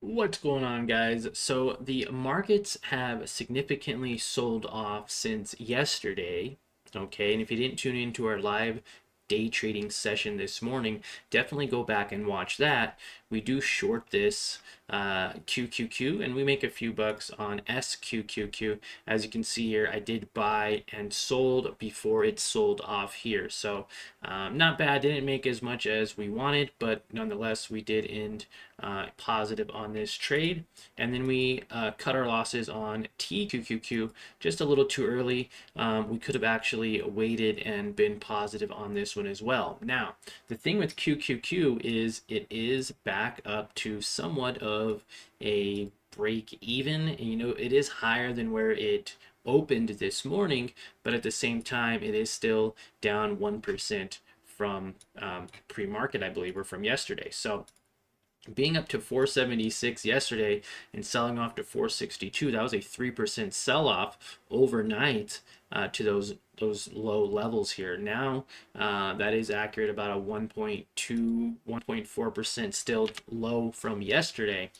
What's going on, guys? So the markets have significantly sold off since yesterday. Okay, and if you didn't tune into our live day trading session this morning, definitely go back and watch that. We do short this QQQ and we make a few bucks on SQQQ. As you can see here, I did buy and sold before it sold off here. So not bad, didn't make as much as we wanted, but nonetheless, we did end positive on this trade. And then we cut our losses on TQQQ just a little too early. We could have actually waited and been positive on this one as well. Now, the thing with QQQ is it is back up to somewhat of a break even. And, it is higher than where it opened this morning, but at the same time, it is still down 1% from pre-market, I believe, or from yesterday. So being up to 476 yesterday and selling off to 462, that was a 3% sell-off overnight to those low levels here. Now that is accurate, about a 1.2 1.4% still low from yesterday.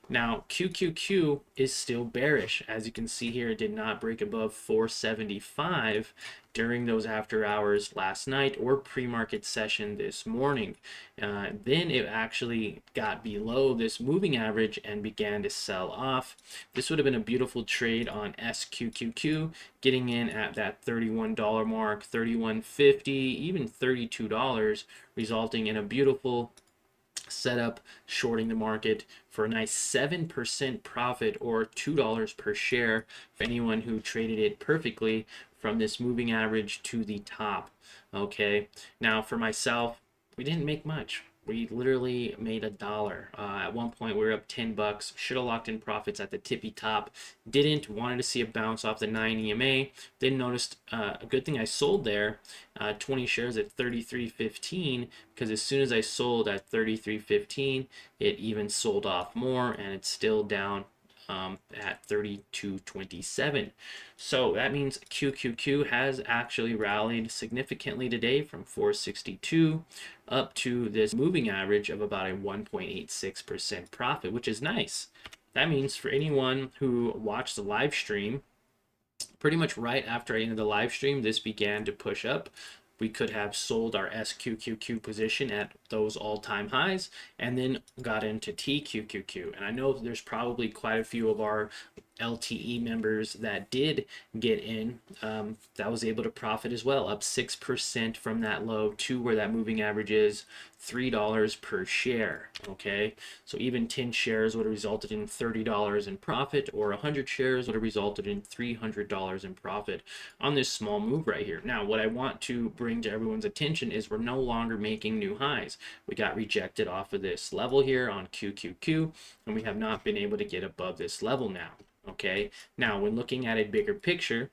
Now, QQQ is still bearish. As you can see here, it did not break above 475 during those after hours last night or pre-market session this morning. Then it actually got below this moving average and began to sell off. This would have been a beautiful trade on SQQQ, getting in at that $31 mark, $31.50, even $32, resulting in a beautiful setup shorting the market for a nice 7% profit or $2 per share for anyone who traded it perfectly from this moving average to the top. Okay, now for myself, we didn't make much. We literally made $1. At one point, we were up $10. Should have locked in profits at the tippy top. Didn't. Wanted to see a bounce off the 9 EMA. Then noticed a good thing I sold there, 20 shares at 33.15, because as soon as I sold at 33.15, it even sold off more, and it's still down at 32.27. So that means QQQ has actually rallied significantly today from 462 up to this moving average of about a 1.86% profit, which is nice. That means for anyone who watched the live stream, pretty much right after I ended the live stream, this began to push up. We could have sold our SQQQ position at those all-time highs and then got into TQQQ. And I know there's probably quite a few of our LTE members that did get in, that was able to profit as well, up 6% from that low to where that moving average is, $3 per share. Okay, so even 10 shares would have resulted in $30 in profit, or 100 shares would have resulted in $300 in profit on this small move right here. Now, what I want to bring to everyone's attention is we're no longer making new highs. We got rejected off of this level here on QQQ, and we have not been able to get above this level now. Okay, now when looking at a bigger picture,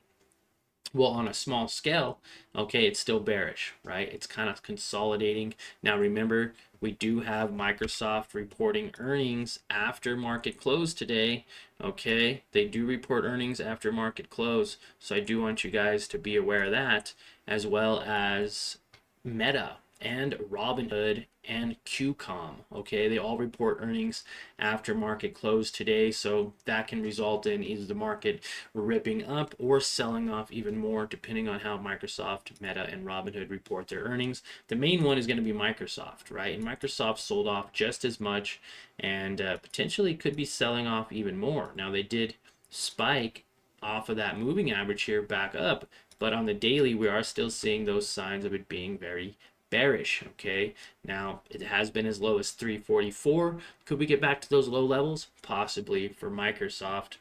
well, on a small scale, okay, it's still bearish, right? It's kind of consolidating. Now, remember, we do have Microsoft reporting earnings after market close today, okay? They do report earnings after market close, so I do want you guys to be aware of that, as well as Meta and Robinhood and QCOM. Okay, they all report earnings after market close today, so that can result in either the market ripping up or selling off even more, depending on how Microsoft, Meta, and Robinhood report their earnings. The main one is going to be Microsoft, right? And Microsoft sold off just as much and potentially could be selling off even more. Now, they did spike off of that moving average here back up, but on the daily, we are still seeing those signs of it being very bearish. Okay, now it has been as low as 344. Could we get back to those low levels? Possibly for Microsoft.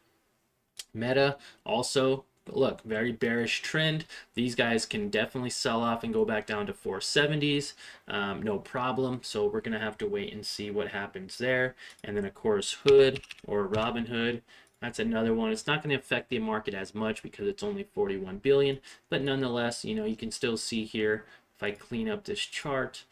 Meta also, look, very bearish trend. These guys can definitely sell off and go back down to 470s, no problem. So we're gonna have to wait and see what happens there. And then of course Hood or Robinhood, that's another one. It's not going to affect the market as much because it's only 41 billion, but nonetheless, you can still see here, if I clean up this chart,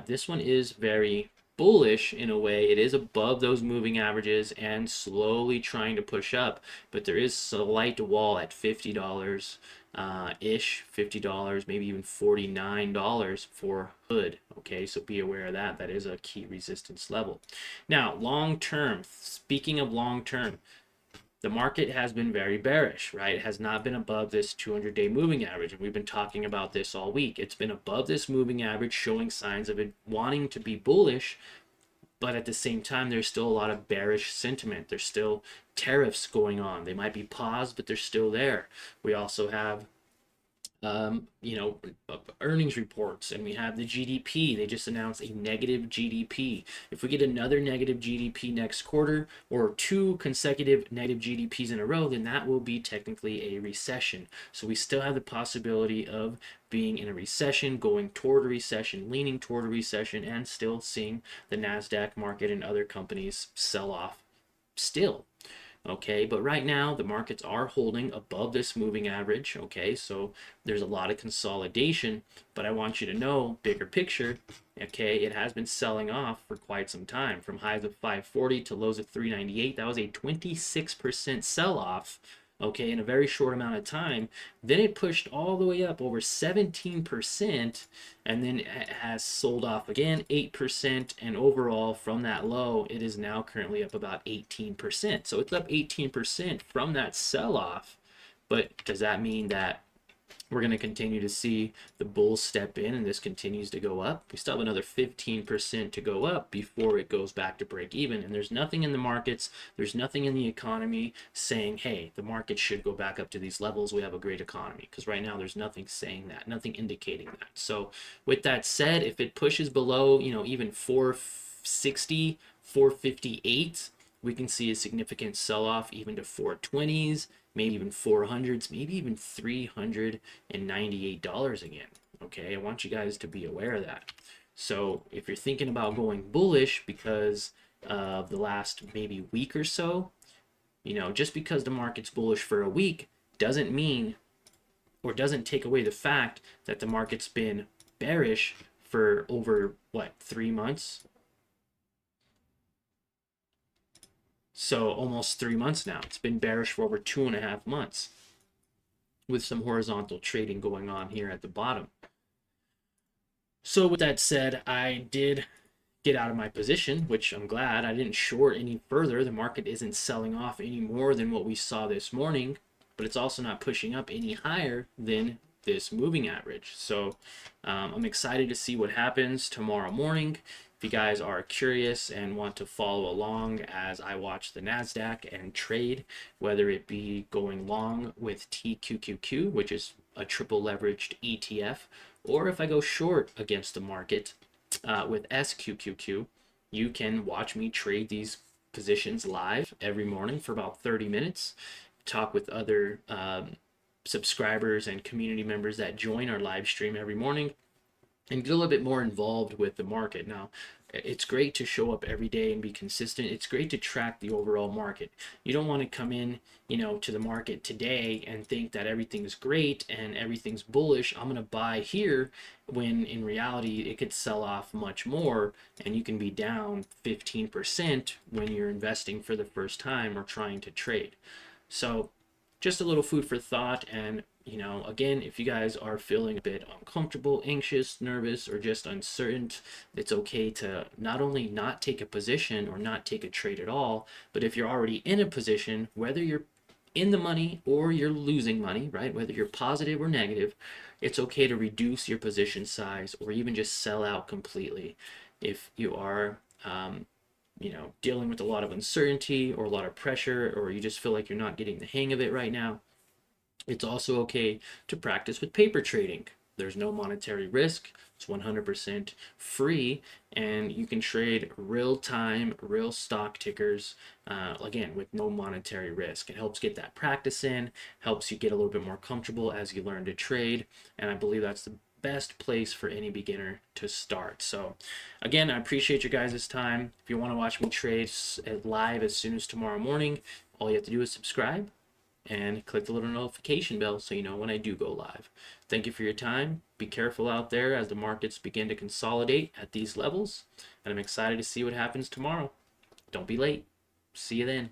this one is very bullish in a way. It is above those moving averages and slowly trying to push up, but there is a slight wall at $50 ish, $50, maybe even $49 for hood. Okay, so be aware of that. That is a key resistance level. Now, long term, speaking of long term, the market has been very bearish, right? It has not been above this 200-day moving average, and we've been talking about this all week. It's been above this moving average, showing signs of it wanting to be bullish, but at the same time, there's still a lot of bearish sentiment. There's still tariffs going on. They might be paused, but they're still there. We also have you know, earnings reports, and we have the GDP. They just announced a negative GDP. If we get another negative GDP next quarter, or 2 consecutive negative GDPs in a row, then that will be technically a recession. So we still have the possibility of being in a recession, going toward a recession, leaning toward a recession, and still seeing the NASDAQ market and other companies sell off still. Okay, but right now the markets are holding above this moving average. Okay, so there's a lot of consolidation, but I want you to know, bigger picture, okay, it has been selling off for quite some time, from highs of 540 to lows of 398. That was a 26% sell off, okay, in a very short amount of time. Then it pushed all the way up over 17%, and then it has sold off again 8%, and overall from that low it is now currently up about 18%. So it's up 18% from that sell off. But does that mean that we're going to continue to see the bulls step in and this continues to go up? We still have another 15% to go up before it goes back to break even. And there's nothing in the markets, there's nothing in the economy saying, hey, the market should go back up to these levels. We have a great economy. Because right now there's nothing saying that, nothing indicating that. So with that said, if it pushes below, you know, even 460, 458, we can see a significant sell-off even to 420s, maybe even 400s, maybe even $398 again. Okay, I want you guys to be aware of that. So if you're thinking about going bullish because of the last maybe week or so, you know, just because the market's bullish for a week doesn't mean, or doesn't take away the fact that the market's been bearish for over, what, 3 months? So almost 3 months now. It's been bearish for over 2.5 months, with some horizontal trading going on here at the bottom. So with that said, I did get out of my position, which I'm glad. I didn't short any further. The market isn't selling off any more than what we saw this morning, but it's also not pushing up any higher than this moving average. So I'm excited to see what happens tomorrow morning. If you guys are curious and want to follow along as I watch the NASDAQ and trade, whether it be going long with TQQQ, which is a triple leveraged ETF, or if I go short against the market with SQQQ, you can watch me trade these positions live every morning for about 30 minutes, talk with other subscribers and community members that join our live stream every morning, and get a little bit more involved with the market. Now, it's great to show up every day and be consistent. It's great to track the overall market. You don't want to come in, you know, to the market today and think that everything's great and everything's bullish. I'm going to buy here, when in reality it could sell off much more and you can be down 15% when you're investing for the first time or trying to trade. So just a little food for thought. And you know, again, if you guys are feeling a bit uncomfortable, anxious, nervous, or just uncertain, it's okay to not only not take a position or not take a trade at all, but if you're already in a position, whether you're in the money or you're losing money, right? Whether you're positive or negative, it's okay to reduce your position size or even just sell out completely. If you are you know, dealing with a lot of uncertainty or a lot of pressure, or you just feel like you're not getting the hang of it right now, it's also okay to practice with paper trading. There's no monetary risk. It's 100% free, and you can trade real-time, real stock tickers, again, with no monetary risk. It helps get that practice in, helps you get a little bit more comfortable as you learn to trade, and I believe that's the best place for any beginner to start. So again, I appreciate you guys' time. If you want to watch me trade live as soon as tomorrow morning, all you have to do is subscribe, and click the little notification bell so you know when I do go live. Thank you for your time. Be careful out there as the markets begin to consolidate at these levels, and I'm excited to see what happens tomorrow. Don't be late. See you then.